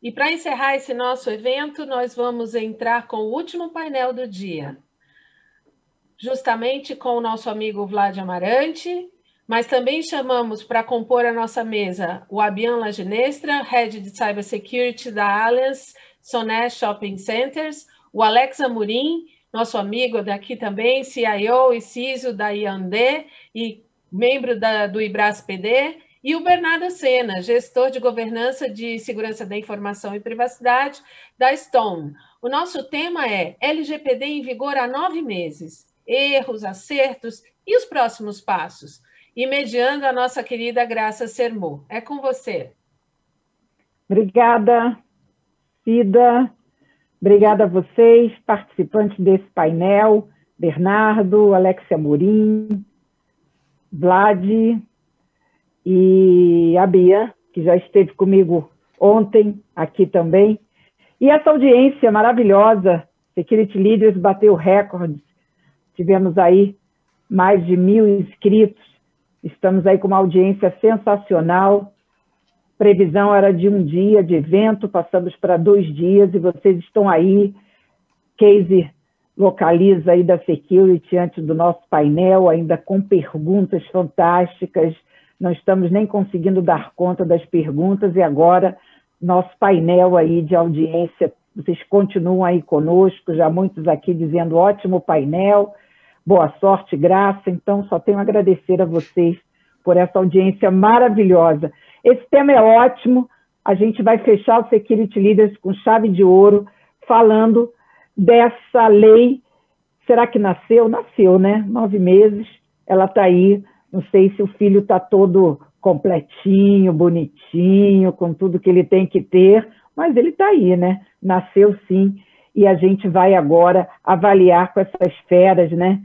E para encerrar esse nosso evento, nós vamos entrar com o último painel do dia, justamente com o nosso amigo Vlad Amarante, mas também chamamos para compor a nossa mesa o Abian Laginestra, Head de Cybersecurity da Allianz Soné Shopping Centers, o Alex Amorim, nosso amigo daqui também, CIO e CISO da IAND e membro do IBRAS-PD, e o Bernardo Sena, gestor de governança de segurança da informação e privacidade da Stone. O nosso tema é LGPD em vigor há 9 meses, erros, acertos e os próximos passos. E mediando a nossa querida Graça Sermô. É com você. Obrigada, Cida. Obrigada a vocês, participantes desse painel, Bernardo, Alexia Amorim, Vlad e a Bia, que já esteve comigo ontem, aqui também. E essa audiência maravilhosa, Security Leaders bateu recordes, tivemos aí mais de 1.000 inscritos, estamos aí com uma audiência sensacional, previsão era de 1 dia de evento, passamos para 2 dias, e vocês estão aí, Casey localiza aí da Security antes do nosso painel, ainda com perguntas fantásticas, não estamos nem conseguindo dar conta das perguntas, e agora nosso painel aí de audiência, vocês continuam aí conosco, já muitos aqui dizendo ótimo painel, boa sorte, Graça, então só tenho a agradecer a vocês por essa audiência maravilhosa. Esse tema é ótimo, a gente vai fechar o Security Leaders com chave de ouro, falando dessa lei. Será que nasceu? Nasceu, né? 9 meses, ela está aí, não sei se o filho está todo completinho, bonitinho, com tudo que ele tem que ter, mas ele está aí, né? Nasceu sim, e a gente vai agora avaliar com essas feras, né?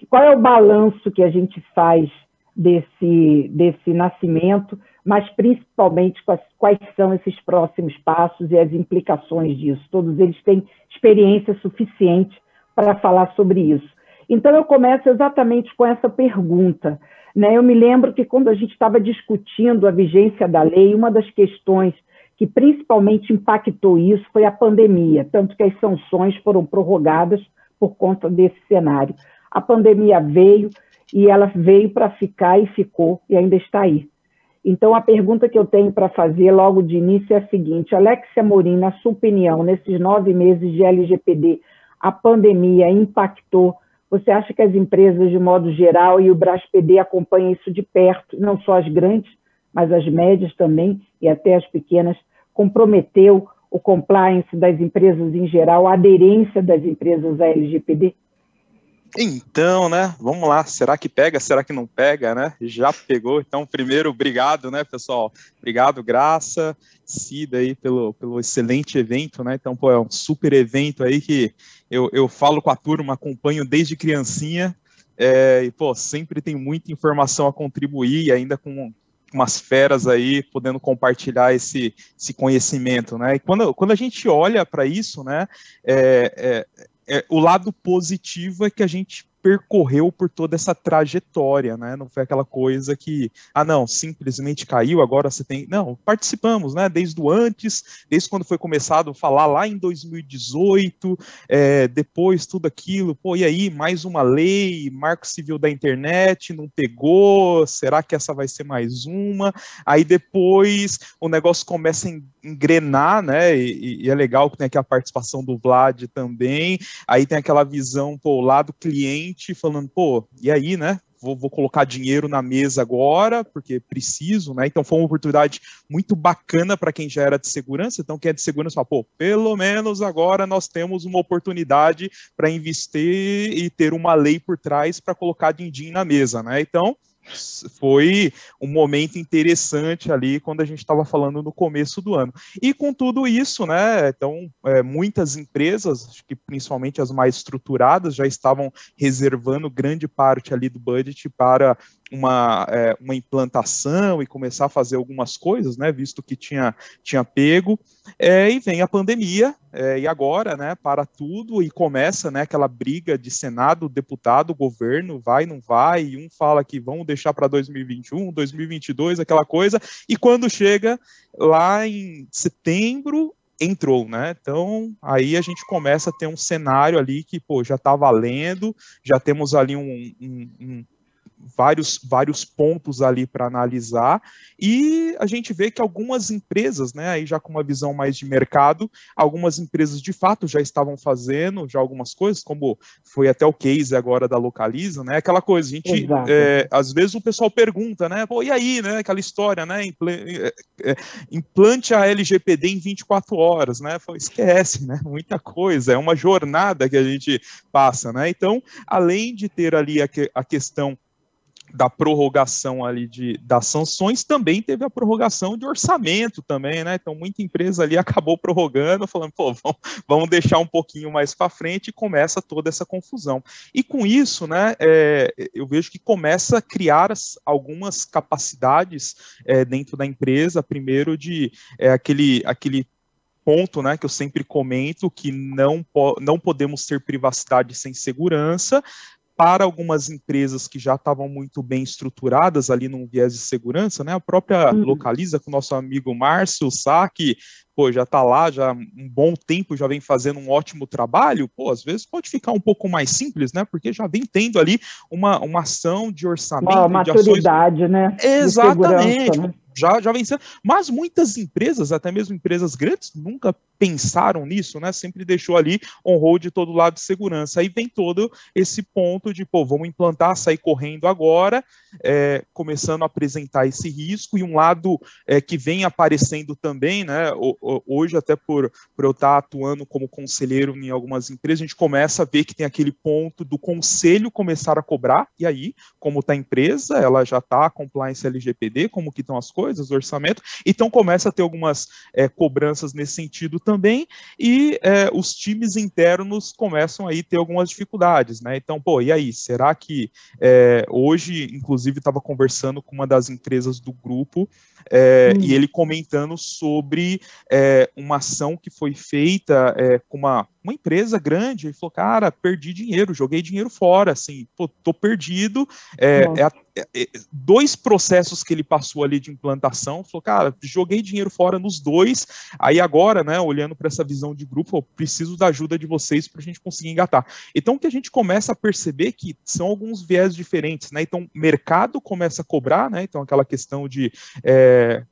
Qual é o balanço que a gente faz desse nascimento, mas principalmente quais são esses próximos passos e as implicações disso. Todos eles têm experiência suficiente para falar sobre isso. Então, eu começo exatamente com essa pergunta, né? Eu me lembro que quando a gente estava discutindo a vigência da lei, uma das questões que principalmente impactou isso foi a pandemia, tanto que as sanções foram prorrogadas por conta desse cenário. A pandemia veio, e ela veio para ficar e ficou, e ainda está aí. Então, a pergunta que eu tenho para fazer logo de início é a seguinte: Alexia Amorim, na sua opinião, nesses 9 meses de LGPD, a pandemia impactou? Você acha que as empresas, de modo geral, e o BRAS-PD acompanham isso de perto, não só as grandes, mas as médias também, e até as pequenas, comprometeu o compliance das empresas em geral, a aderência das empresas à LGPD? Então, né, vamos lá, será que pega, será que não pega, né? Já pegou, então, primeiro, obrigado, né, pessoal? Obrigado, Graça, Cida aí pelo excelente evento, né? Então, pô, é um super evento aí que eu falo com a turma, acompanho desde criancinha, e, pô, sempre tem muita informação a contribuir, e ainda com umas feras aí, podendo compartilhar esse conhecimento, né? E quando a gente olha para isso, né, o lado positivo é que a gente percorreu por toda essa trajetória, né? Não foi aquela coisa que, não, simplesmente caiu, agora você tem... Não, participamos, né? Desde desde quando foi começado a falar lá em 2018, depois tudo aquilo, pô, e aí, mais uma lei, Marco Civil da Internet, não pegou, será que essa vai ser mais uma? Aí depois o negócio começa a engrenar, né? E é legal que tem aqui a participação do Vlad também, aí tem aquela visão, pô, lá do cliente, falando, pô, e aí, né, vou colocar dinheiro na mesa agora, porque preciso, né, então foi uma oportunidade muito bacana para quem já era de segurança, então quem é de segurança fala, pô, pelo menos agora nós temos uma oportunidade para investir e ter uma lei por trás para colocar din-din na mesa, né, então foi um momento interessante ali quando a gente estava falando no começo do ano. E com tudo isso, né, então muitas empresas, acho que principalmente as mais estruturadas, já estavam reservando grande parte ali do budget para uma implantação e começar a fazer algumas coisas, né, visto que tinha pego, e vem a pandemia, e agora, né, para tudo, e começa, né, aquela briga de Senado, deputado, governo, vai, não vai, e um fala que vão deixar para 2021, 2022, aquela coisa, e quando chega lá em setembro, entrou, né? Então, aí a gente começa a ter um cenário ali que, pô, já está valendo, já temos ali vários pontos ali para analisar, e a gente vê que algumas empresas, né, aí já com uma visão mais de mercado, algumas empresas de fato já estavam fazendo já algumas coisas, como foi até o case agora da Localiza, né, aquela coisa, a gente, às vezes o pessoal pergunta, né, pô, e aí, né, aquela história, né, implante a LGPD em 24 horas, né, esquece, né, muita coisa, é uma jornada que a gente passa, né, então, além de ter ali a questão da prorrogação ali das sanções, também teve a prorrogação de orçamento também, né? Então, muita empresa ali acabou prorrogando, falando, pô, vamos deixar um pouquinho mais para frente, e começa toda essa confusão. E com isso, né, eu vejo que começa a criar algumas capacidades dentro da empresa, primeiro de aquele ponto, né, que eu sempre comento, que não podemos ter privacidade sem segurança. Para algumas empresas que já estavam muito bem estruturadas ali num viés de segurança, né, a própria Localiza, com o nosso amigo Márcio Sá, que, pô, já está lá, já um bom tempo, já vem fazendo um ótimo trabalho, pô, às vezes pode ficar um pouco mais simples, né, porque já vem tendo ali uma ação de orçamento, uma maturidade, de ações... né? Exatamente, né? Já vem sendo, mas muitas empresas, até mesmo empresas grandes, nunca pensaram nisso, né? Sempre deixou ali on-hold de todo lado de segurança. Aí vem todo esse ponto de, pô, vamos implantar, sair correndo agora, começando a apresentar esse risco, e um lado que vem aparecendo também, né? Hoje, até por eu estar atuando como conselheiro em algumas empresas, a gente começa a ver que tem aquele ponto do conselho começar a cobrar, e aí, como está a empresa, ela já está compliance LGPD, como que estão as coisas, o orçamento, então começa a ter algumas cobranças nesse sentido também, e os times internos começam aí a ter algumas dificuldades, né? Então, pô, e aí, será que hoje, inclusive, estava conversando com uma das empresas do grupo, e ele comentando sobre uma ação que foi feita com uma empresa grande, e falou, cara, perdi dinheiro, joguei dinheiro fora, assim, pô, tô perdido, 2 processos que ele passou ali de implantação, falou, cara, joguei dinheiro fora nos 2, aí agora, né, olhando para essa visão de grupo, eu preciso da ajuda de vocês para a gente conseguir engatar. Então, que a gente começa a perceber que são alguns viés diferentes, né, então, mercado começa a cobrar, né, então aquela questão de,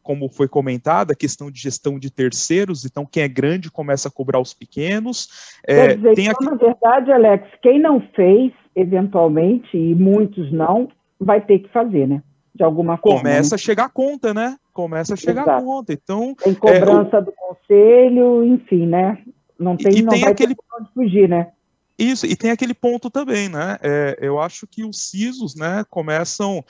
como foi comentada, a questão de gestão de terceiros, então quem é grande começa a cobrar os pequenos. Quer dizer, então, na verdade, Alex, quem não fez, eventualmente, e muitos não, vai ter que fazer, né? De alguma forma. Começa a chegar a conta, né? Começa a chegar a conta. Então, tem cobrança do conselho, enfim, né? Não vai ter onde fugir, né? Isso, e tem aquele ponto também, né? Eu acho que os CISOs, né, começam,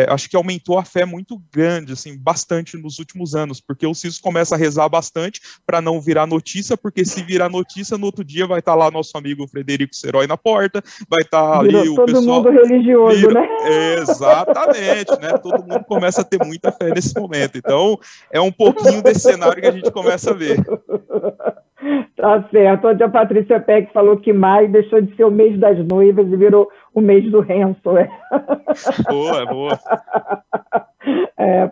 acho que aumentou a fé muito grande, assim, bastante nos últimos anos, porque os CISOs começam a rezar bastante para não virar notícia, porque se virar notícia, no outro dia vai estar lá nosso amigo Frederico Serói na porta, vai estar ali o todo pessoal... mundo religioso, né? Exatamente, né? Todo mundo começa a ter muita fé nesse momento. Então, é um pouquinho desse cenário que a gente começa a ver. Tá certo. Onde a Patrícia Peck falou que maio deixou de ser o mês das noivas e virou o mês do Renzo. Boa.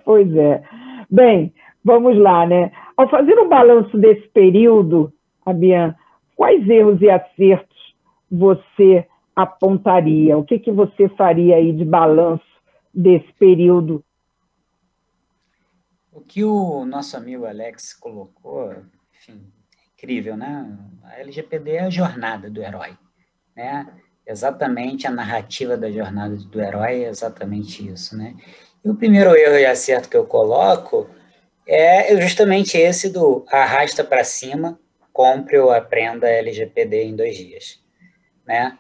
Pois é. Bem, vamos lá, né? Ao fazer um balanço desse período, Fabiana, quais erros e acertos você apontaria? O que você faria aí de balanço desse período? O que o nosso amigo Alex colocou, enfim, incrível, né? A LGPD é a jornada do herói, né? Exatamente a narrativa da jornada do herói é exatamente isso, né? E o primeiro erro e acerto que eu coloco é justamente esse do arrasta para cima, compre ou aprenda LGPD em 2 dias, né?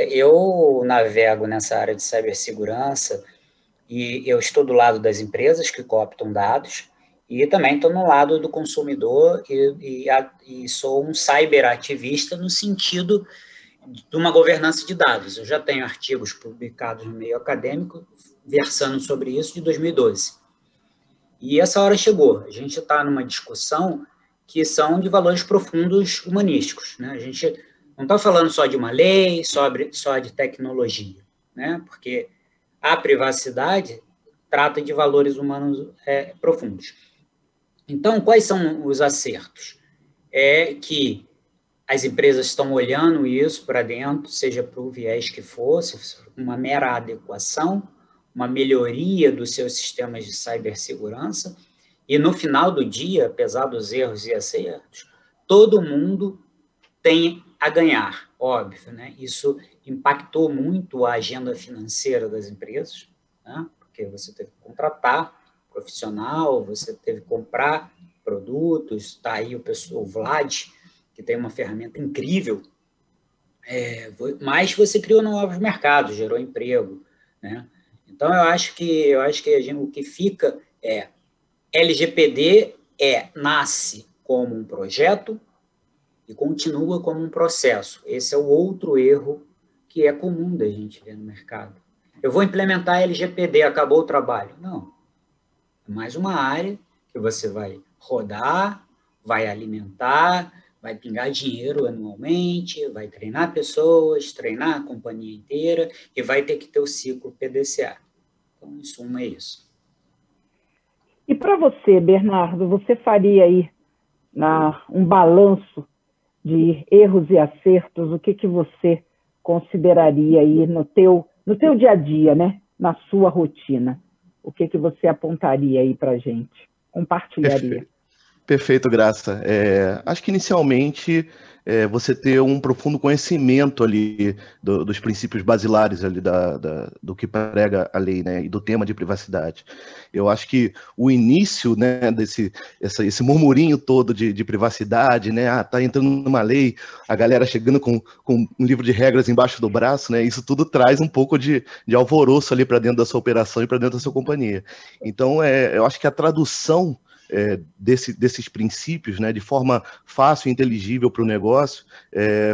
Eu navego nessa área de cibersegurança e eu estou do lado das empresas que cooptam dados, e também estou no lado do consumidor e sou um cyberativista no sentido de uma governança de dados. Eu já tenho artigos publicados no meio acadêmico versando sobre isso de 2012. E essa hora chegou. A gente está numa discussão que são de valores profundos humanísticos, né? A gente não está falando só de uma lei, só de tecnologia, né? Porque a privacidade trata de valores humanos profundos. Então, quais são os acertos? É que as empresas estão olhando isso para dentro, seja para o viés que fosse, uma mera adequação, uma melhoria dos seus sistemas de cibersegurança, e no final do dia, apesar dos erros e acertos, todo mundo tem a ganhar, óbvio, né? Isso impactou muito a agenda financeira das empresas, né? Porque você teve que contratar profissional, você teve que comprar produtos, está aí o Vlad, que tem uma ferramenta incrível, mas você criou novos mercados, gerou emprego, né? Então, eu acho que o que fica LGPD nasce como um projeto e continua como um processo. Esse é o outro erro que é comum da gente ver no mercado. Eu vou implementar LGPD, acabou o trabalho. Não. É mais uma área que você vai rodar, vai alimentar, vai pingar dinheiro anualmente, vai treinar pessoas, treinar a companhia inteira e vai ter que ter o ciclo PDCA. Então, em suma, é isso. E para você, Bernardo, você faria aí um balanço de erros e acertos? O que você consideraria aí no teu dia a dia, né? Na sua rotina? O que você apontaria aí para a gente? Compartilharia. Perfeito, Graça. Acho que inicialmente você ter um profundo conhecimento ali dos princípios basilares ali do que prega a lei, né, e do tema de privacidade. Eu acho que o início, né, esse murmurinho todo de privacidade, né, tá entrando numa lei, a galera chegando com um livro de regras embaixo do braço, né, isso tudo traz um pouco de alvoroço ali para dentro da sua operação e para dentro da sua companhia. Então, eu acho que a tradução desses princípios, né, de forma fácil e inteligível para o negócio,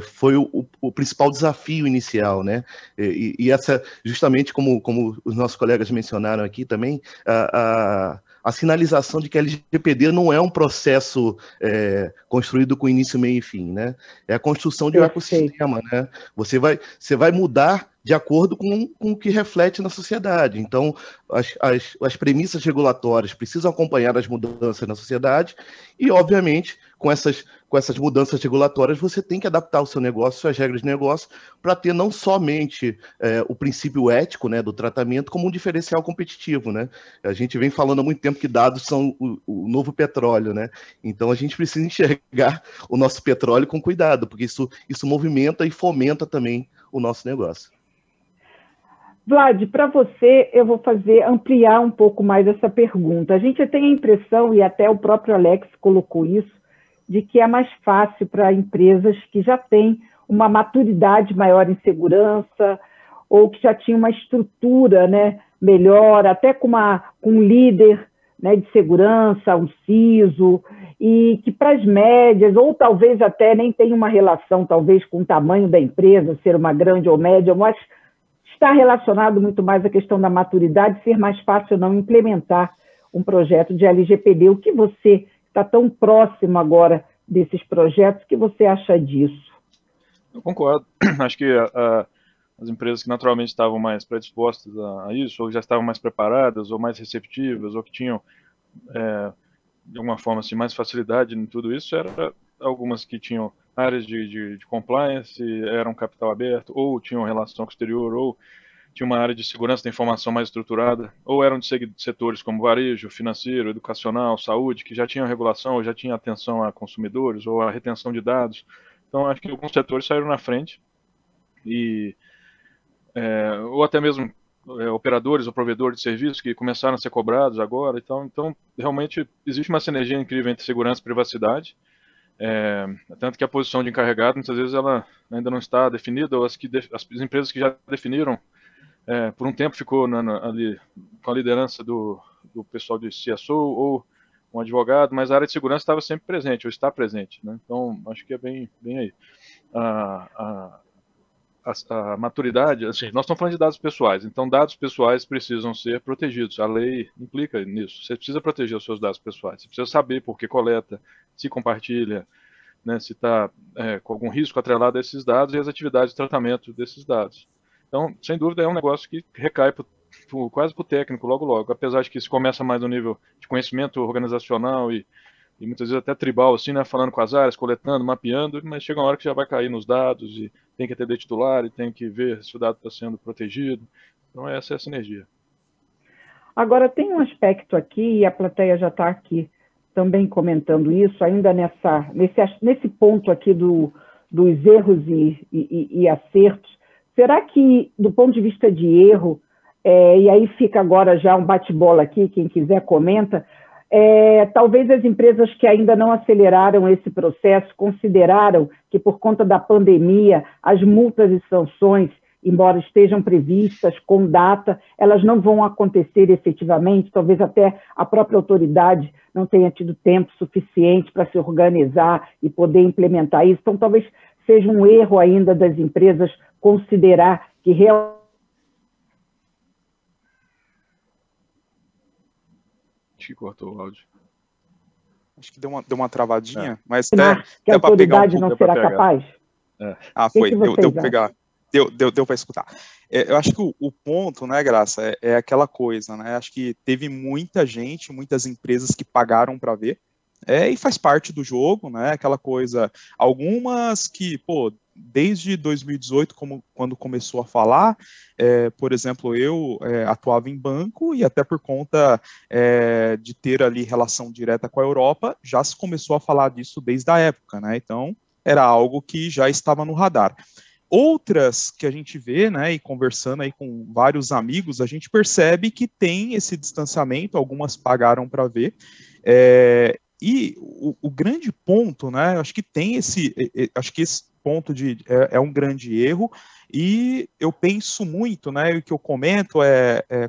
foi o principal desafio inicial, né? E essa, justamente como os nossos colegas mencionaram aqui também, a sinalização de que a LGPD não é um processo construído com início, meio e fim, né? É a construção de um ecossistema, né? Você vai mudar de acordo com o que reflete na sociedade. Então, as premissas regulatórias precisam acompanhar as mudanças na sociedade e, obviamente, com essas mudanças regulatórias, você tem que adaptar o seu negócio, suas regras de negócio, para ter não somente o princípio ético, né, do tratamento, como um diferencial competitivo, né? A gente vem falando há muito tempo que dados são o novo petróleo, né? Então, a gente precisa enxergar o nosso petróleo com cuidado, porque isso movimenta e fomenta também o nosso negócio. Vlad, para você, eu vou ampliar um pouco mais essa pergunta. A gente tem a impressão, e até o próprio Alex colocou isso, de que é mais fácil para empresas que já têm uma maturidade maior em segurança, ou que já tinham uma estrutura, né, melhor, até com um líder, né, de segurança, um CISO, e que para as médias, ou talvez até nem tenha uma relação, talvez, com o tamanho da empresa, ser uma grande ou média, mas está relacionado muito mais à questão da maturidade, ser mais fácil não implementar um projeto de LGPD. O que você está tão próximo agora desses projetos, o que você acha disso? Eu concordo. Acho que as empresas que naturalmente estavam mais predispostas a isso, ou já estavam mais preparadas, ou mais receptivas, ou que tinham, de alguma forma, assim, mais facilidade em tudo isso, eram algumas que tinham áreas de compliance, eram capital aberto, ou tinham relação com o exterior, ou tinha uma área de segurança da informação mais estruturada, ou eram de setores como varejo, financeiro, educacional, saúde, que já tinham regulação, ou já tinham atenção a consumidores, ou a retenção de dados. Então, acho que alguns setores saíram na frente, ou até mesmo operadores ou provedores de serviços que começaram a ser cobrados agora. Então, realmente, existe uma sinergia incrível entre segurança e privacidade. Tanto que a posição de encarregado, muitas vezes, ela ainda não está definida, ou as empresas que já definiram, por um tempo ficou ali com a liderança do pessoal de CSO ou um advogado, mas a área de segurança estava sempre presente, ou está presente, né? Então, acho que é bem aí. a maturidade, assim, nós estamos falando de dados pessoais, então dados pessoais precisam ser protegidos, a lei implica nisso, você precisa proteger os seus dados pessoais, você precisa saber por que coleta, se compartilha, né, se está com algum risco atrelado a esses dados e as atividades de tratamento desses dados. Então, sem dúvida, é um negócio que recai quase para o técnico logo, apesar de que isso começa mais no nível de conhecimento organizacional e muitas vezes até tribal, assim, né, falando com as áreas, coletando, mapeando, mas chega uma hora que já vai cair nos dados e tem que atender titular e tem que ver se o dado está sendo protegido. Então, essa é a sinergia. Agora, tem um aspecto aqui, e a plateia já está aqui também comentando isso, ainda nesse ponto aqui dos erros e acertos. Será que, do ponto de vista de erro, e aí fica agora já um bate-bola aqui, quem quiser comenta, talvez as empresas que ainda não aceleraram esse processo consideraram que, por conta da pandemia, as multas e sanções, embora estejam previstas com data, elas não vão acontecer efetivamente, talvez até a própria autoridade não tenha tido tempo suficiente para se organizar e poder implementar isso. Então, talvez seja um erro ainda das empresas considerar que realmente... Acho que cortou o áudio. Acho que deu uma travadinha, mas que a autoridade não será capaz? Foi, deu para pegar. Deu para escutar. Eu acho que o ponto, né, Graça, é aquela coisa, né? Acho que teve muita gente, muitas empresas que pagaram para ver, e faz parte do jogo, né? Aquela coisa, algumas que, desde 2018, quando começou a falar, por exemplo, eu atuava em banco e até por conta de ter ali relação direta com a Europa, já se começou a falar disso desde a época, né? Então, era algo que já estava no radar. Outras que a gente vê, né, e conversando aí com vários amigos, a gente percebe que tem esse distanciamento, algumas pagaram para ver, e o grande ponto, né, acho que esse ponto é um grande erro, e eu penso muito, né, o que eu comento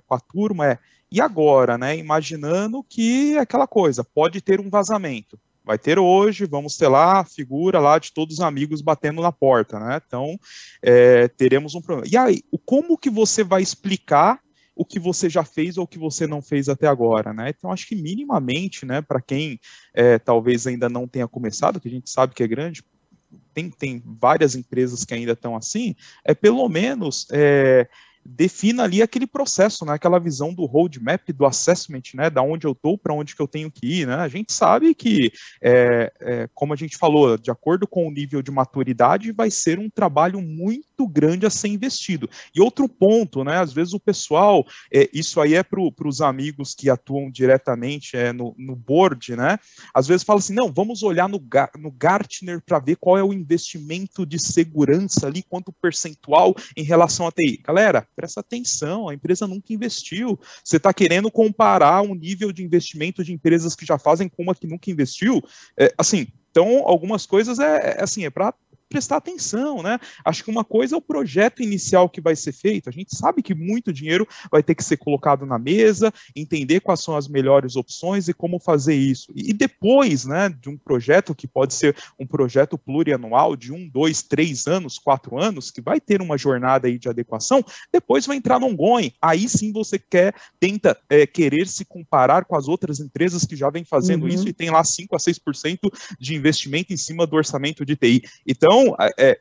com a turma e agora, né, imaginando que aquela coisa, pode ter um vazamento. Vai ter hoje, vamos ter lá a figura lá de todos os amigos batendo na porta, né? Então, teremos um problema. E aí, como que você vai explicar o que você já fez ou o que você não fez até agora, né? Então, acho que minimamente, né, para quem talvez ainda não tenha começado, que a gente sabe que é grande, tem várias empresas que ainda estão assim, pelo menos... defina ali aquele processo, né, aquela visão do roadmap, do assessment, né, da onde eu estou, para onde que eu tenho que ir, né, a gente sabe que, como a gente falou, de acordo com o nível de maturidade, vai ser um trabalho muito grande a ser investido. E outro ponto, né, às vezes o pessoal, isso aí para os amigos que atuam diretamente no board, né, às vezes fala assim, não, vamos olhar no Gartner para ver qual é o investimento de segurança ali, quanto percentual em relação à TI. Galera, presta atenção, a empresa nunca investiu. Você está querendo comparar um nível de investimento de empresas que já fazem com uma que nunca investiu? Então, algumas coisas é para prestar atenção, né? Acho que uma coisa é o projeto inicial que vai ser feito. A gente sabe que muito dinheiro vai ter que ser colocado na mesa, entender quais são as melhores opções e como fazer isso. E depois, né, de um projeto que pode ser um projeto plurianual de 1, 2, 3 anos, 4 anos, que vai ter uma jornada aí de adequação, depois vai entrar no ongoing. Aí sim você tenta querer se comparar com as outras empresas que já vêm fazendo isso e tem lá 5 a 6% de investimento em cima do orçamento de TI. Então,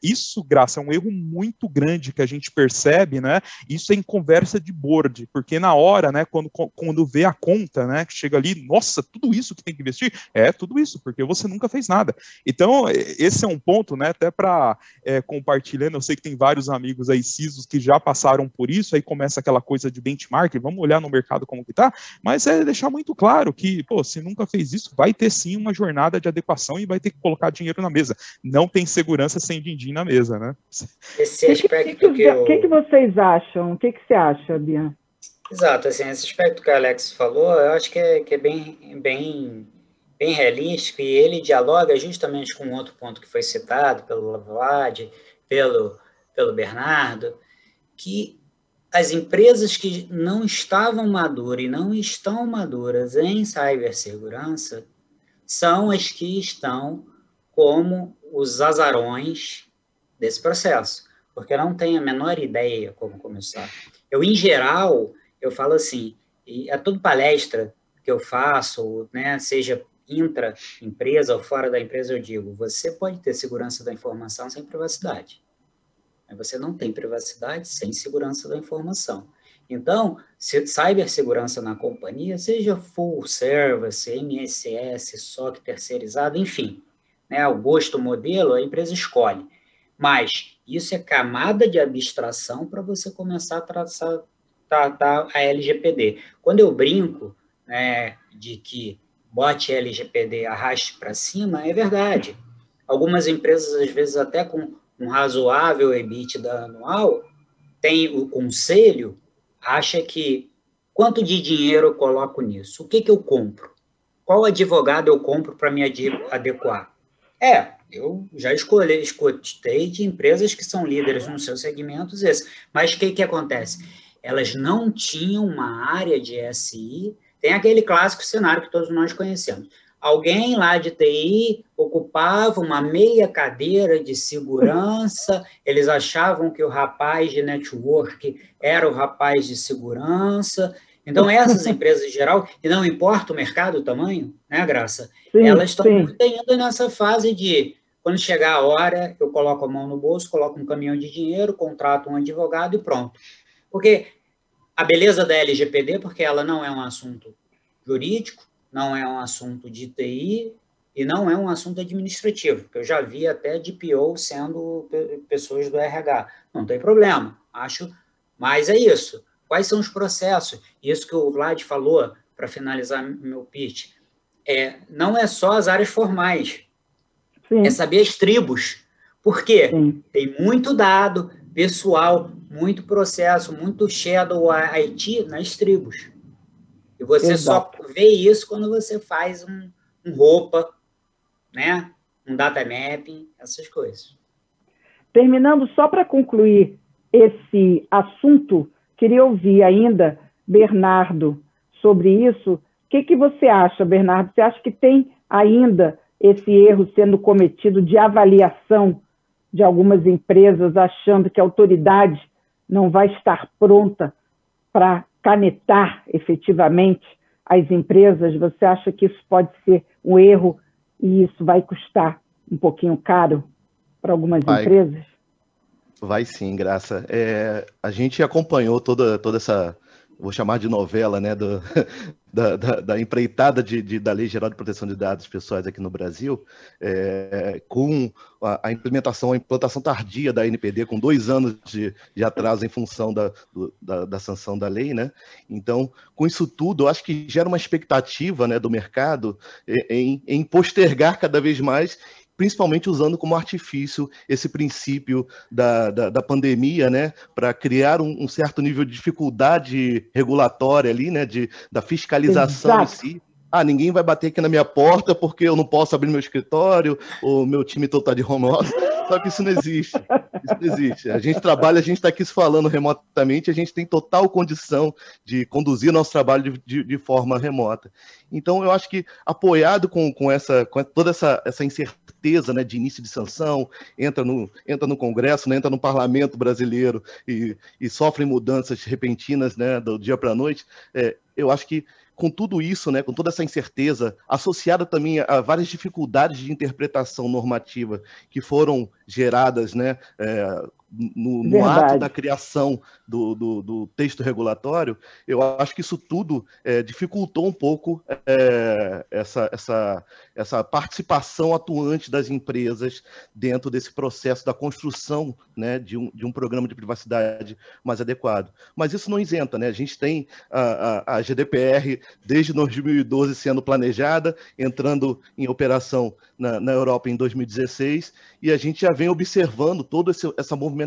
isso, Graça, é um erro muito grande que a gente percebe, né? Isso é em conversa de board, porque na hora, né, quando vê a conta, né, que chega ali, nossa, tudo isso que tem que investir? Tudo isso, porque você nunca fez nada. Então, esse é um ponto, né, até para compartilhando, eu sei que tem vários amigos aí CISOs que já passaram por isso, aí começa aquela coisa de benchmark, vamos olhar no mercado como que tá, mas deixar muito claro que, se nunca fez isso, vai ter sim uma jornada de adequação e vai ter que colocar dinheiro na mesa. Não tem segurança sem din-din na mesa, né? Esse aspecto O que vocês acham? O que você acha, Bia? Exato, assim, esse aspecto que o Alex falou, eu acho que é bem realístico, e ele dialoga justamente com outro ponto que foi citado pelo Vlad, pelo Bernardo, que as empresas que não estavam maduras e não estão maduras em cibersegurança são as que estão como os azarões desse processo. porque eu não tenho a menor ideia como começar. Eu, em geral, eu falo assim, e é tudo palestra que eu faço, né, seja intra-empresa ou fora da empresa, eu digo, você pode ter segurança da informação sem privacidade. Você não tem privacidade sem segurança da informação. Então, cibersegurança na companhia, seja full service, MSS, SOC terceirizado, enfim, né, o gosto, o modelo, a empresa escolhe. Mas isso é camada de abstração para você começar a tratar a LGPD. Quando eu brinco, né, de que bote LGPD arraste para cima, é verdade. Algumas empresas, às vezes, até com um razoável EBITDA anual, tem o conselho, acha que quanto de dinheiro eu coloco nisso? O que eu compro? Qual advogado eu compro para me adequar? Eu já escutei de empresas que são líderes nos seus segmentos, mas o que acontece? Elas não tinham uma área de SI, tem aquele clássico cenário que todos nós conhecemos. Alguém lá de TI ocupava uma meia cadeira de segurança, eles achavam que o rapaz de network era o rapaz de segurança. Então, essas empresas em geral, e não importa o mercado, o tamanho, né, Graça? Sim, elas estão muito ainda nessa fase de, quando chegar a hora, eu coloco a mão no bolso, coloco um caminhão de dinheiro, contrato um advogado e pronto. Porque a beleza da LGPD, porque ela não é um assunto jurídico, não é um assunto de TI e não é um assunto administrativo, porque eu já vi até DPO sendo pessoas do RH. Não tem problema, acho, mas é isso. Quais são os processos? Isso que o Vlad falou, para finalizar meu pitch, não é só as áreas formais, é saber as tribos. Por quê? Tem muito dado pessoal, muito processo, muito shadow IT nas tribos. E você só vê isso quando você faz um roupa, né? Um data mapping, essas coisas. Terminando, só para concluir esse assunto, queria ouvir ainda, Bernardo, sobre isso. O que você acha, Bernardo? Você acha que tem ainda esse erro sendo cometido de avaliação de algumas empresas, achando que a autoridade não vai estar pronta para canetar efetivamente as empresas? Você acha que isso pode ser um erro e isso vai custar um pouquinho caro para algumas empresas? Vai sim, Graça. A gente acompanhou toda essa, vou chamar de novela, né, da empreitada da Lei Geral de Proteção de Dados Pessoais aqui no Brasil, com a implantação tardia da NPD, com 2 anos de atraso em função da sanção da lei, né? Então, com isso tudo, eu acho que gera uma expectativa, né, do mercado em postergar cada vez mais, principalmente usando como artifício esse princípio da pandemia, né, para criar um certo nível de dificuldade regulatória ali, né, da fiscalização em si. Ninguém vai bater aqui na minha porta porque eu não posso abrir meu escritório, ou meu time todo está de home office. Só que isso não existe. Isso não existe. A gente trabalha, a gente está aqui se falando remotamente, a gente tem total condição de conduzir nosso trabalho de forma remota. Então, eu acho que apoiado com toda essa incerteza, né, de início de sanção, entra no Congresso, né, entra no Parlamento brasileiro e sofre mudanças repentinas, né, do dia para a noite, eu acho que com tudo isso, né, com toda essa incerteza, associada também a várias dificuldades de interpretação normativa que foram geradas, né, no ato da criação do texto regulatório, eu acho que isso tudo dificultou um pouco essa participação atuante das empresas dentro desse processo da construção, né, de um programa de privacidade mais adequado. Mas isso não isenta, né? A gente tem a GDPR desde 2012 sendo planejada, entrando em operação na Europa em 2016, e a gente já vem observando toda essa movimentação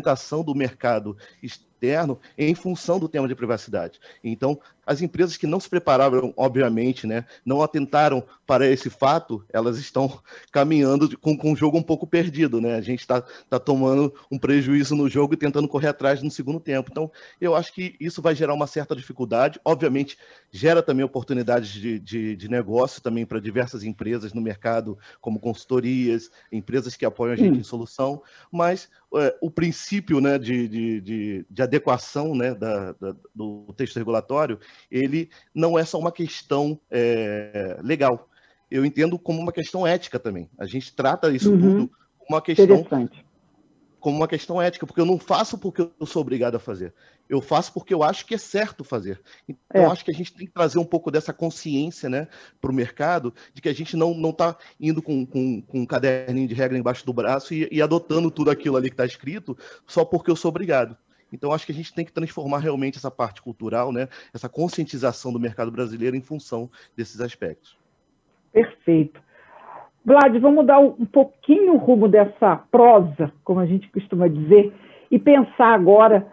do mercado interno em função do tema de privacidade. Então, as empresas que não se prepararam, obviamente, né, não atentaram para esse fato, elas estão caminhando com um jogo um pouco perdido, né? A gente está tomando um prejuízo no jogo e tentando correr atrás no segundo tempo. Então, eu acho que isso vai gerar uma certa dificuldade. Obviamente, gera também oportunidades de negócio também para diversas empresas no mercado, como consultorias, empresas que apoiam a gente em solução, mas o princípio, né, de adequação, né, do texto regulatório, ele não é só uma questão legal. Eu entendo como uma questão ética também. A gente trata isso tudo como uma questão ética, porque eu não faço porque eu sou obrigado a fazer. Eu faço porque eu acho que é certo fazer. Então, acho que a gente tem que trazer um pouco dessa consciência, né, para o mercado, de que a gente não está indo com um caderninho de regra embaixo do braço e adotando tudo aquilo ali que está escrito só porque eu sou obrigado. Então, acho que a gente tem que transformar realmente essa parte cultural, né, essa conscientização do mercado brasileiro em função desses aspectos. Perfeito. Vlad, vamos mudar um pouquinho o rumo dessa prosa, como a gente costuma dizer, e pensar agora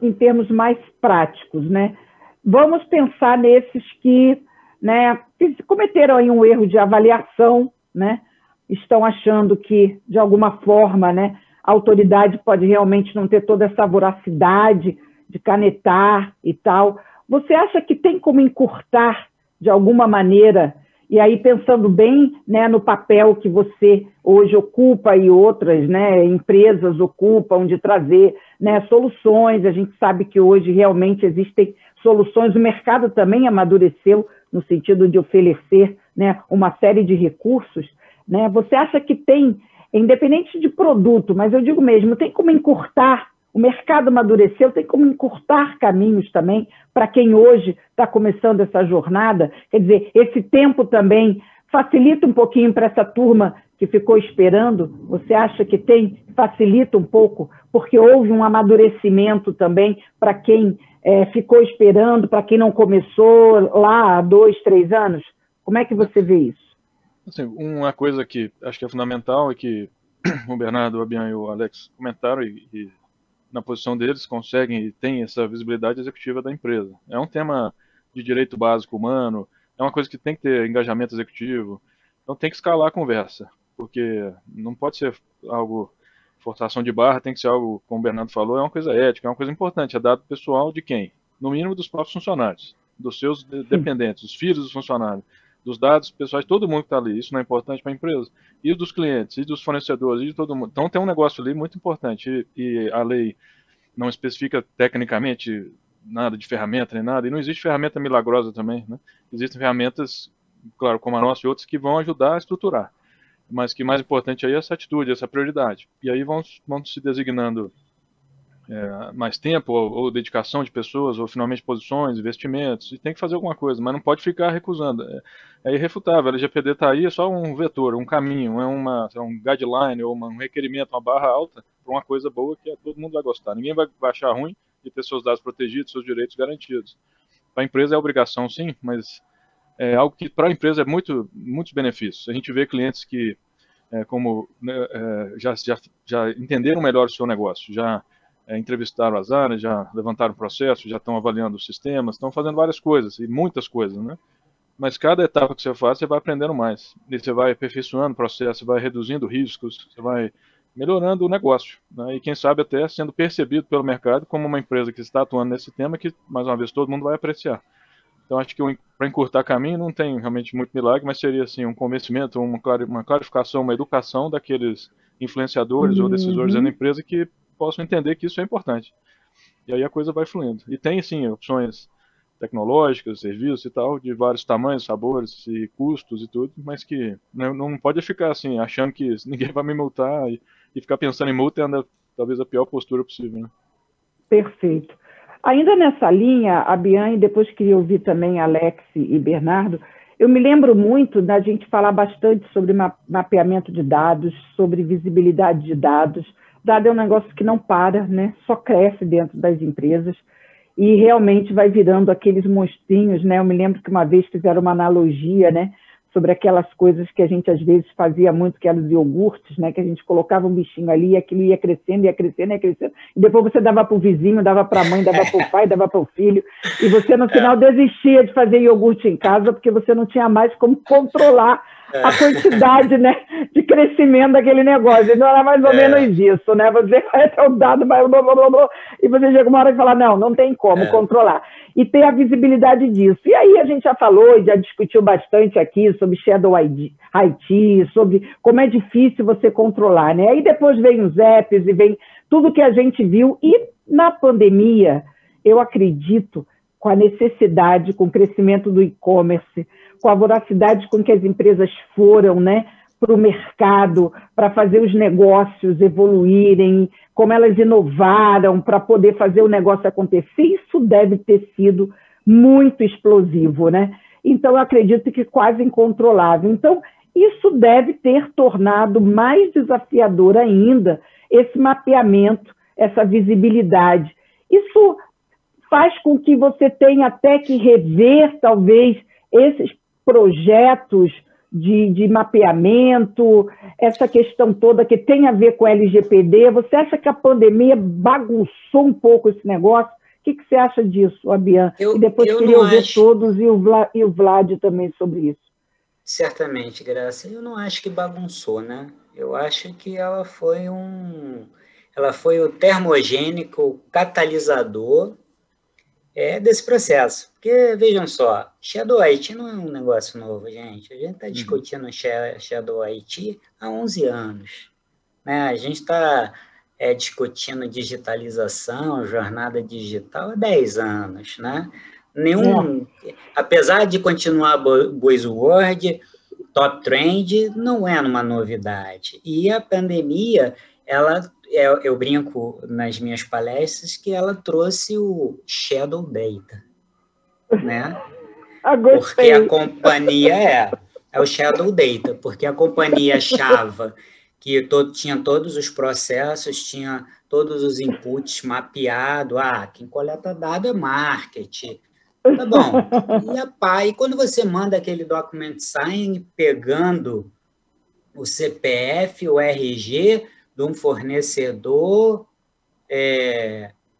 em termos mais práticos, né? Vamos pensar nesses que, né, cometeram aí um erro de avaliação, né? Estão achando que, de alguma forma, né, a autoridade pode realmente não ter toda essa voracidade de canetar e tal. Você acha que tem como encurtar, de alguma maneira, e aí pensando bem, né, no papel que você hoje ocupa e outras, né, empresas ocupam de trazer, né, soluções, a gente sabe que hoje realmente existem soluções, o mercado também amadureceu no sentido de oferecer, né, uma série de recursos, né? Você acha que tem, independente de produto, mas eu digo mesmo, tem como encurtar, o mercado amadureceu, tem como encurtar caminhos também para quem hoje está começando essa jornada? Quer dizer, esse tempo também facilita um pouquinho para essa turma que ficou esperando? Você acha que facilita um pouco, porque houve um amadurecimento também para quem ficou esperando, para quem não começou lá há 2, 3 anos? Como é que você vê isso? Assim, uma coisa que acho que é fundamental é que o Bernardo, o Abian e o Alex comentaram e na posição deles, conseguem e têm essa visibilidade executiva da empresa. É um tema de direito básico humano, é uma coisa que tem que ter engajamento executivo, então tem que escalar a conversa, porque não pode ser algo, forçação de barra, tem que ser algo, como o Bernardo falou, é uma coisa ética, é uma coisa importante, é dado pessoal de quem? No mínimo dos próprios funcionários, dos seus dependentes, dos filhos dos funcionários, dos dados pessoais, todo mundo que está ali, isso não é importante para a empresa, e dos clientes, e dos fornecedores, e de todo mundo. Então tem um negócio ali muito importante, e a lei não especifica tecnicamente nada de ferramenta nem nada, e não existe ferramenta milagrosa também, né? Existem ferramentas, claro, como a nossa e outras, que vão ajudar a estruturar, mas que mais importante aí é essa atitude, essa prioridade. E aí vão se designando mais tempo, ou dedicação de pessoas, ou finalmente posições, investimentos, e tem que fazer alguma coisa, mas não pode ficar recusando. É irrefutável, a LGPD está aí, é só um vetor, um caminho, é um guideline, ou um requerimento, uma barra alta, para uma coisa boa que todo mundo vai gostar. Ninguém vai achar ruim de ter seus dados protegidos, seus direitos garantidos. Para a empresa é obrigação, sim, mas é algo que para a empresa é muitos benefícios. A gente vê clientes que, já entenderam melhor o seu negócio, já entrevistaram as áreas, já levantaram processos, já estão avaliando os sistemas, estão fazendo várias coisas, e muitas coisas, né? Mas cada etapa que você faz, você vai aprendendo mais. E você vai aperfeiçoando o processo, você vai reduzindo riscos, você vai melhorando o negócio, né? E quem sabe até sendo percebido pelo mercado como uma empresa que está atuando nesse tema que, mais uma vez, todo mundo vai apreciar. Então, acho que para encurtar caminho não tem realmente muito milagre, mas seria assim, um convencimento, uma clarificação, uma educação daqueles influenciadores ou decisores da empresa que possam entender que isso é importante. E aí a coisa vai fluindo. E tem, sim, opções tecnológicas, serviços e tal, de vários tamanhos, sabores e custos e tudo, mas que não pode ficar assim, achando que ninguém vai me multar e ficar pensando em multa é talvez a pior postura possível, né? Perfeito. Ainda nessa linha, a Biane, depois queria ouvir também Alex e Bernardo, eu me lembro muito da gente falar bastante sobre mapeamento de dados, sobre visibilidade de dados. Dado é um negócio que não para, né? Só cresce dentro das empresas e realmente vai virando aqueles monstrinhos, né? Eu me lembro que uma vez fizeram uma analogia, né? sobre aquelas coisas que a gente às vezes fazia muito, que eram os iogurtes, né? Que a gente colocava um bichinho ali e aquilo ia crescendo, ia crescendo, ia crescendo, e depois você dava para o vizinho, dava para a mãe, dava para o pai, dava para o filho, e você no final desistia de fazer iogurte em casa porque você não tinha mais como controlar a quantidade, né, de crescimento daquele negócio. Então era mais ou menos isso, né? Você vai até o dado, blá, blá, blá, blá, e você chega uma hora e fala, não tem como controlar. E ter a visibilidade disso. E aí a gente já falou e já discutiu bastante aqui sobre Shadow IT, sobre como é difícil você controlar, né? Aí depois vem os apps e vem tudo que a gente viu. E na pandemia, eu acredito, com a necessidade, com o crescimento do e-commerce, com a voracidade com que as empresas foram, né, para o mercado, para fazer os negócios evoluírem, como elas inovaram para poder fazer o negócio acontecer, isso deve ter sido muito explosivo, né? Então, eu acredito que quase incontrolável. Então, isso deve ter tornado mais desafiador ainda esse mapeamento, essa visibilidade. Isso faz com que você tenha até que rever, talvez, esses projetos de mapeamento, essa questão toda que tem a ver com LGPD. Você acha que a pandemia bagunçou um pouco esse negócio? O que você acha disso, Abian? E depois queria ouvir todos e o Vlad também sobre isso. Certamente, Graça. Eu não acho que bagunçou, né? Eu acho que ela foi o termogênico, o catalisador desse processo. Porque, vejam só, Shadow IT não é um negócio novo, gente. A gente está discutindo Shadow IT há 11 anos. Né? A gente está discutindo digitalização, jornada digital há 10 anos. Né? Apesar de continuar buzzword, top trend, não é uma novidade. E a pandemia, eu brinco nas minhas palestras que ela trouxe o Shadow Data, né? Porque a companhia é o Shadow Data, porque a companhia achava que tinha todos os processos, tinha todos os inputs mapeados. Quem coleta dado é marketing. Tá bom. E quando você manda aquele document sign pegando o CPF, o RG de um fornecedor,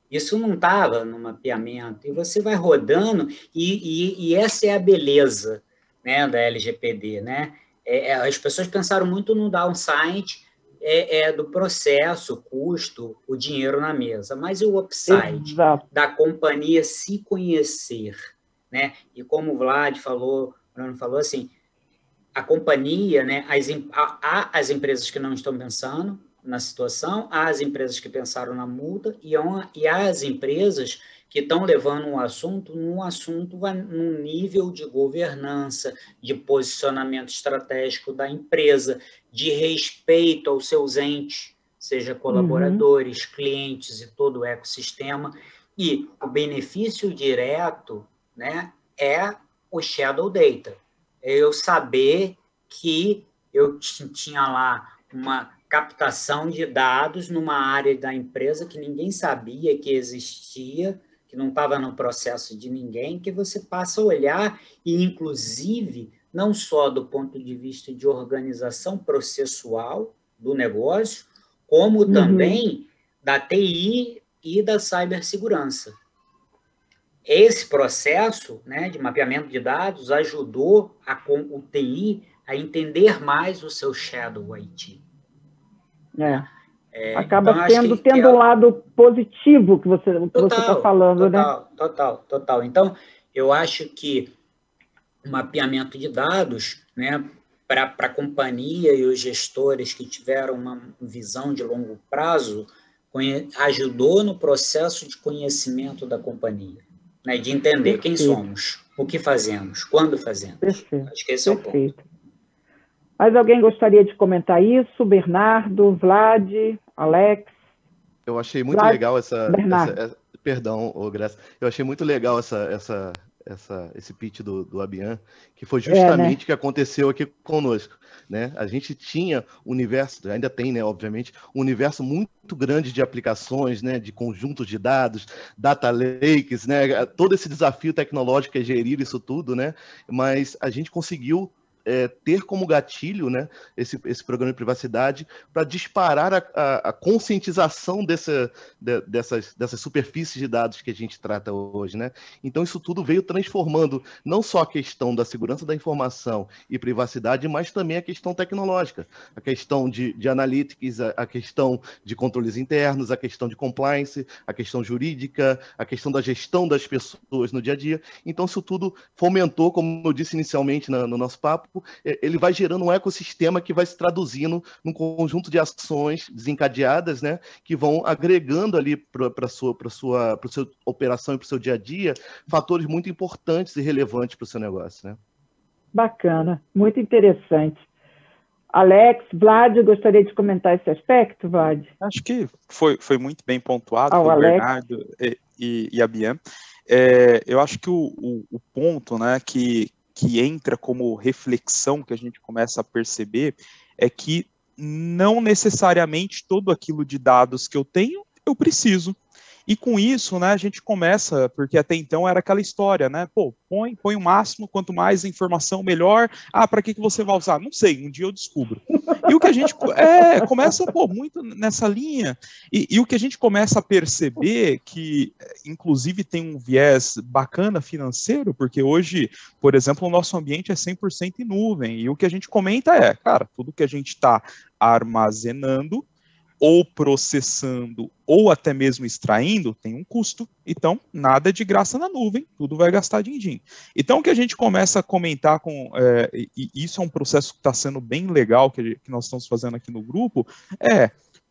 isso não estava no mapeamento. E você vai rodando, e essa é a beleza, né, da LGPD. Né? As pessoas pensaram muito no downside do processo, o custo, o dinheiro na mesa, mas o upside da companhia se conhecer. Né? E como o Vlad falou, o Bruno falou assim, a companhia, né, há as empresas que não estão pensando na situação, há as empresas que pensaram na multa e há as empresas que estão levando num assunto num nível de governança, de posicionamento estratégico da empresa, de respeito aos seus entes, seja colaboradores, clientes e todo o ecossistema. E o benefício direto, né, é o Shadow Data. É eu saber que eu tinha lá uma captação de dados numa área da empresa que ninguém sabia que existia, que não estava no processo de ninguém, que você passa a olhar e, inclusive, não só do ponto de vista de organização processual do negócio, como também da TI e da cibersegurança. Esse processo, né, de mapeamento de dados ajudou o TI a entender mais o seu Shadow IT. Acaba então, tendo um lado positivo que você está falando, né? Total. Então, eu acho que o mapeamento de dados, né, para a companhia e os gestores que tiveram uma visão de longo prazo, ajudou no processo de conhecimento da companhia, né, de entender quem somos, o que fazemos, quando fazemos. Perfeito. Acho que esse é o ponto. Mas alguém gostaria de comentar isso? Bernardo, Vlad, Alex? Eu achei muito legal perdão, Graça. Eu achei muito legal esse pitch do Abian, que foi justamente o que aconteceu aqui conosco. Né? A gente tinha universo, ainda tem, né, obviamente, um universo muito grande de aplicações, né, de conjuntos de dados, data lakes, né, todo esse desafio tecnológico é gerir isso tudo, né, mas a gente conseguiu ter como gatilho, né, esse programa de privacidade para disparar a conscientização dessas superfícies de dados que a gente trata hoje, né? Então isso tudo veio transformando não só a questão da segurança da informação e privacidade, mas também a questão tecnológica, a questão de analytics, a questão de controles internos, a questão de compliance, a questão jurídica, a questão da gestão das pessoas no dia a dia. Então isso tudo fomentou, como eu disse inicialmente no nosso papo, ele vai gerando um ecossistema que vai se traduzindo num conjunto de ações desencadeadas, né, que vão agregando ali para a sua operação e para o seu dia a dia fatores muito importantes e relevantes para o seu negócio, né? Bacana, muito interessante. Alex, Vlad, gostaria de comentar esse aspecto, Vlad? Acho que foi muito bem pontuado pelo Alex. Bernardo e a Bian. Eu acho que o ponto, né, que entra como reflexão que a gente começa a perceber é que não necessariamente todo aquilo de dados que eu tenho, eu preciso. E com isso, né, a gente começa, porque até então era aquela história, né, pô, põe o máximo, quanto mais informação, melhor. Ah, para que você vai usar? Não sei, um dia eu descubro. E o que a gente começa, muito nessa linha, e o que a gente começa a perceber que, inclusive, tem um viés bacana financeiro, porque hoje, por exemplo, o nosso ambiente é 100% em nuvem, e o que a gente comenta cara, tudo que a gente está armazenando, ou processando, ou até mesmo extraindo, tem um custo. Então, nada é de graça na nuvem, tudo vai gastar din-din. Então, o que a gente começa a comentar e isso é um processo que está sendo bem legal, que nós estamos fazendo aqui no grupo,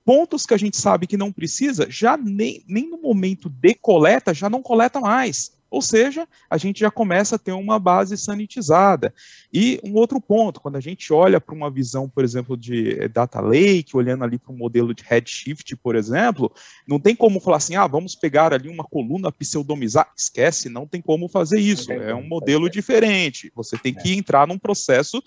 pontos que a gente sabe que não precisa, já nem no momento de coleta, já não coleta mais. Ou seja, a gente já começa a ter uma base sanitizada. E um outro ponto, quando a gente olha para uma visão, por exemplo, de data lake, olhando ali para um modelo de redshift, por exemplo, não tem como falar assim, vamos pegar ali uma coluna pseudomizar. Esquece, não tem como fazer isso. É um modelo diferente. Você tem que entrar num processo,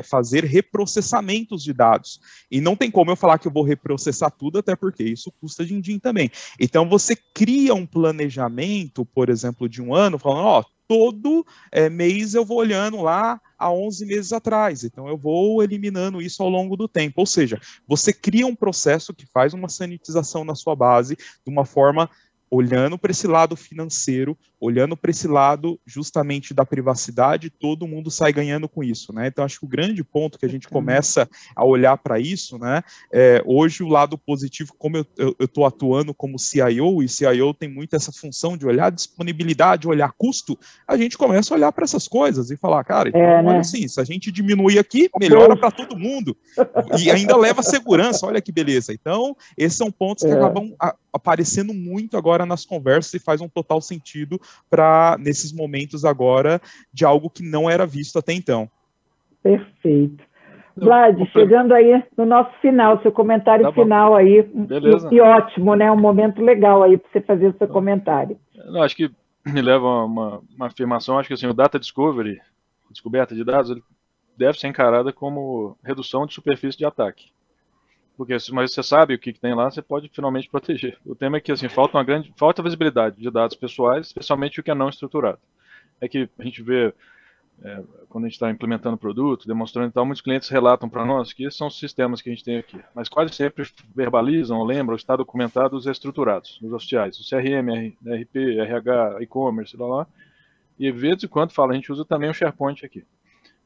fazer reprocessamentos de dados. E não tem como eu falar que eu vou reprocessar tudo, até porque isso custa din-din também. Então, você cria um planejamento, por exemplo, de um ano, falando, todo mês eu vou olhando lá há 11 meses atrás, então eu vou eliminando isso ao longo do tempo, ou seja, você cria um processo que faz uma sanitização na sua base de uma forma olhando para esse lado financeiro, olhando para esse lado justamente da privacidade, todo mundo sai ganhando com isso, né? Então, acho que o grande ponto que a gente começa a olhar para isso, né? Hoje, o lado positivo, como eu estou atuando como CIO, e CIO tem muito essa função de olhar disponibilidade, olhar custo, a gente começa a olhar para essas coisas e falar, cara, então, olha assim, se a gente diminuir aqui, melhora para todo mundo, e ainda leva segurança, olha que beleza. Então, esses são pontos que acabam aparecendo muito agora nas conversas e faz um total sentido para nesses momentos agora de algo que não era visto até então. Perfeito. Vlad, chegando aí no nosso final, seu comentário final aí, e ótimo, né? Um momento legal aí para você fazer o seu comentário. Não, acho que me leva a uma afirmação, acho que assim, o Data Discovery, descoberta de dados, ele deve ser encarada como redução de superfície de ataque. Porque, mas você sabe o que tem lá, você pode finalmente proteger. O tema é que assim, falta visibilidade de dados pessoais, especialmente o que é não estruturado. É que a gente vê, quando a gente está implementando produto, demonstrando e tal, muitos clientes relatam para nós que esses são os sistemas que a gente tem aqui. Mas quase sempre verbalizam, lembram, está documentado os estruturados, os oficiais, o CRM, RP, RH, e-commerce, lá. E de vez em quando fala, a gente usa também o SharePoint aqui.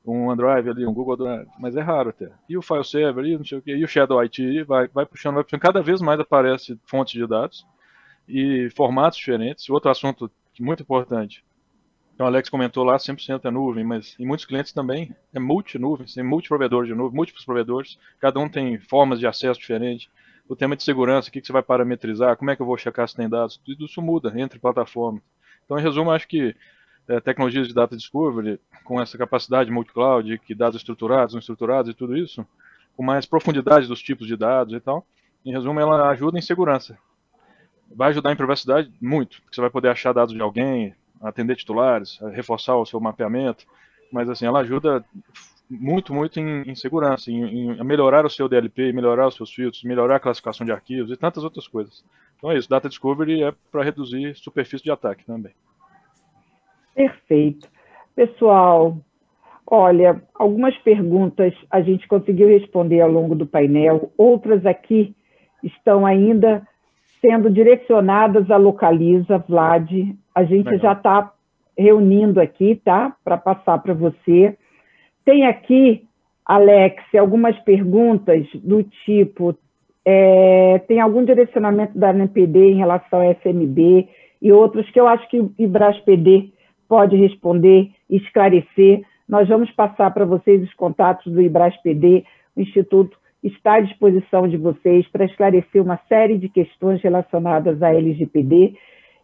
Um OneDrive ali, um Google Drive, mas é raro até. E o File Server, e não sei o que, e o Shadow IT, vai puxando, cada vez mais aparece fontes de dados e formatos diferentes. Outro assunto muito importante, então o Alex comentou lá, 100% é nuvem, mas em muitos clientes também é multi-nuvem, tem multi-provedores de nuvem, múltiplos provedores, cada um tem formas de acesso diferentes. O tema de segurança, o que você vai parametrizar, como é que eu vou checar se tem dados, tudo isso muda entre plataformas. Então, em resumo, acho que tecnologias de Data Discovery, com essa capacidade multi-cloud, que dados estruturados, não estruturados e tudo isso, com mais profundidade dos tipos de dados e tal, em resumo, ela ajuda em segurança. Vai ajudar em privacidade? Muito, porque você vai poder achar dados de alguém, atender titulares, reforçar o seu mapeamento, mas assim, ela ajuda muito em segurança, em melhorar o seu DLP, melhorar os seus filtros, melhorar a classificação de arquivos e tantas outras coisas. Então é isso, Data Discovery é para reduzir superfície de ataque também. Perfeito. Pessoal, Olha, algumas perguntas a gente conseguiu responder ao longo do painel, outras aqui estão ainda sendo direcionadas à Localiza, Vlad. A gente Legal. já está reunindo aqui, tá? Para passar para você. Tem aqui, Alex, algumas perguntas do tipo, tem algum direcionamento da NPD em relação ao FMB e outros que eu acho que o IBRASPD pode responder e esclarecer. Nós vamos passar para vocês os contatos do IBRASPD, o Instituto está à disposição de vocês para esclarecer uma série de questões relacionadas à LGPD.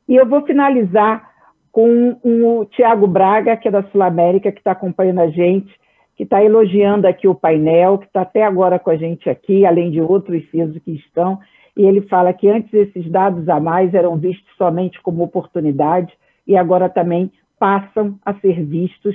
E eu vou finalizar com o Tiago Braga, que é da Sul América, que está acompanhando a gente, que está elogiando aqui o painel, que está até agora com a gente aqui, além de outros CISO que estão, e ele fala que antes esses dados a mais eram vistos somente como oportunidade e agora também passam a ser vistos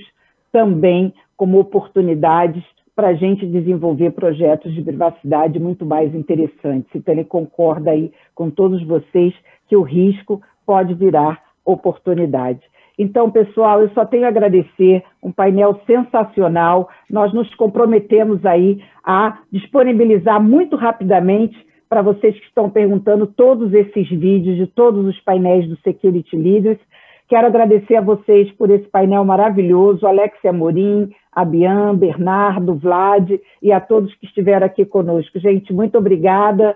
também como oportunidades para a gente desenvolver projetos de privacidade muito mais interessantes. Então, ele concorda aí com todos vocês que o risco pode virar oportunidade. Então, pessoal, eu só tenho a agradecer, um painel sensacional. Nós nos comprometemos aí a disponibilizar muito rapidamente para vocês que estão perguntando todos esses vídeos de todos os painéis do Security Leaders. Quero agradecer a vocês por esse painel maravilhoso, Alex Amorim, a Bian, Bernardo, Vlad e a todos que estiveram aqui conosco. Gente, muito obrigada.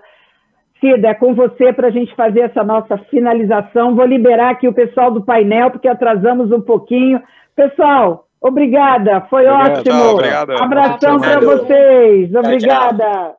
Cida, é com você para a gente fazer essa nossa finalização. Vou liberar aqui o pessoal do painel, porque atrasamos um pouquinho. Pessoal, obrigada, foi ótimo. Obrigado. Abração para vocês. Obrigada.